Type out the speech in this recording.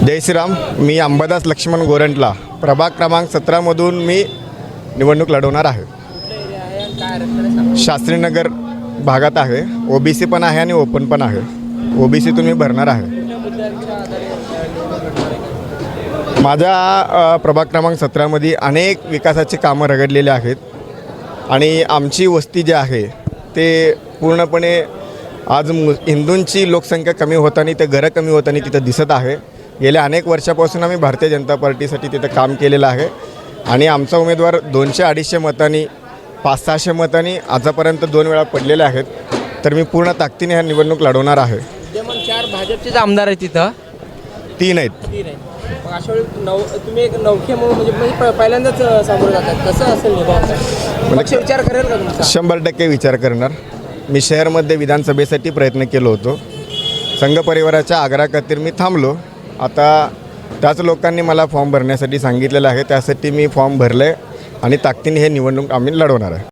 जय श्रीराम. मी अंबादास लक्ष्मण गोरंटला प्रभाग क्रमांक 17मधून मी निवडणूक लढवणार आहे. शास्त्रीनगर भागात आहे. ओबीसी पण आहे आणि ओपन पण आहे. ओबीसीतून मी भरणार आहे. माझ्या प्रभाग क्रमांक 17मध्ये अनेक विकासाची कामं रगडलेली आहेत आणि आमची वस्ती जी आहे ते पूर्णपणे आज हिंदूंची लोकसंख्या कमी होताना ते घरं कमी होताना तिथं दिसत आहे. गेल्या अनेक वर्षापासून आम्ही भारतीय जनता पार्टीसाठी तिथं काम केलेलं आहे आणि आमचा उमेदवार 200-250 मतांनी 500-600 मतांनी आतापर्यंत 2 वेळा पडलेले आहेत. तर मी पूर्ण ताकदीने ह्या निवडणूक लढवणार आहे. मग 4 भाजपचेच आमदार आहेत तिथं, 3 आहेत. 3 आहेत. मग अशा वेळी तुम्ही एक नौखे म्हणून म्हणजे पहिल्यांदाच सामोरं जातात, कसं असेल निभाव? पक्ष विचार करेल का तुमचा? 100% विचार करणार. मी शहरमध्ये विधानसभेसाठी प्रयत्न केलो होतो. संघ परिवाराच्या आग्रहाखातीर मी थांबलो. आता त्याच लोकांनी मला फॉर्म भरण्यासाठी सांगितलेलं आहे. त्यासाठी मी फॉर्म भरले आणि ताकदीने हे निवडणूक आम्ही लढवणार आहे.